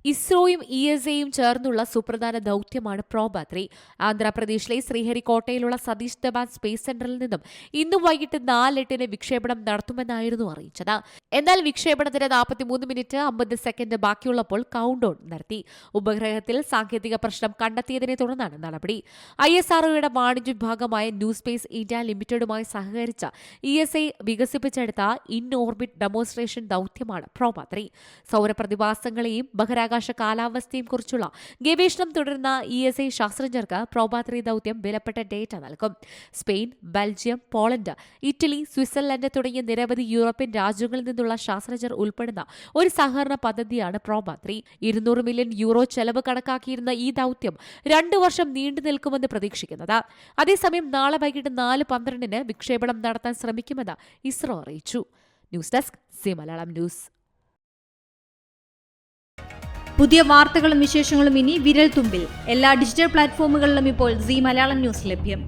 ഇസ്രോയും ESAയും ചേർന്നുള്ള സുപ്രധാന ദൗത്യമാണ് പ്രോബ-3. ആന്ധ്രാപ്രദേശിലെ ശ്രീഹരിക്കോട്ടയിലുള്ള സതീഷ് ധവാൻ സ്പേസ് സെന്ററിൽ നിന്നും ഇന്ന് വൈകിട്ട് 4:08-ന് വിക്ഷേപണം നടത്തുമെന്നായിരുന്നു അറിയിച്ചത്. എന്നാൽ വിക്ഷേപണത്തിന് 43 മിനിറ്റ് 50 സെക്കൻഡ് ബാക്കിയുള്ളപ്പോൾ കൗണ്ട് ഡൗൺ നടത്തി. ഉപഗ്രഹത്തിൽ സാങ്കേതിക പ്രശ്നം കണ്ടെത്തിയതിനെ തുടർന്നാണ് നടപടി. ISROയുടെ വാണിജ്യ വിഭാഗമായ ന്യൂ സ്പേസ് ഇന്ത്യ ലിമിറ്റഡുമായി സഹകരിച്ച ESA വികസിപ്പിച്ചെടുത്ത ഇൻ ഓർബിറ്റ് ഡെമോൺസ്ട്രേഷൻ ദൗത്യമാണ് പ്രോബ-3. സൗരപ്രതിഭാസങ്ങളെയും ബഹിരാകാശ കാലാവസ്ഥയും കുറിച്ചുള്ള ഗവേഷണം തുടരുന്ന ESA ശാസ്ത്രജ്ഞർക്ക് പ്രോബ-3 ദൗത്യം വിലപ്പെട്ട ഡേറ്റ നൽകും. Spain, Belgium, Poland, Italy, Switzerland തുടങ്ങിയ നിരവധി യൂറോപ്യൻ രാജ്യങ്ങളിൽ നിന്നുള്ള ശാസ്ത്രജ്ഞർ ഉൾപ്പെടുന്ന ഒരു സഹകരണ പദ്ധതിയാണ് പ്രോബ-3. 200 മില്യൺ യൂറോ ചെലവ് കണക്കാക്കിയിരുന്ന ഈ ദൗത്യം 2 വർഷം നീണ്ടു നിൽക്കുമെന്ന് പ്രതീക്ഷിക്കുന്നത്. അതേസമയം നാളെ വൈകിട്ട് 4:12-ന് വിക്ഷേപണം നടത്താൻ ശ്രമിക്കുമെന്ന് ഇസ്രോ അറിയിച്ചു. News desk C Malayalam news. പുതിയ വാർത്തകളും വിശേഷങ്ങളും ഇനി വിരൽ തുമ്പിൽ. എല്ലാ ഡിജിറ്റൽ പ്ലാറ്റ്ഫോമുകളിലും ഇപ്പോൾ സി മലയാളം ന്യൂസ് ലഭ്യം.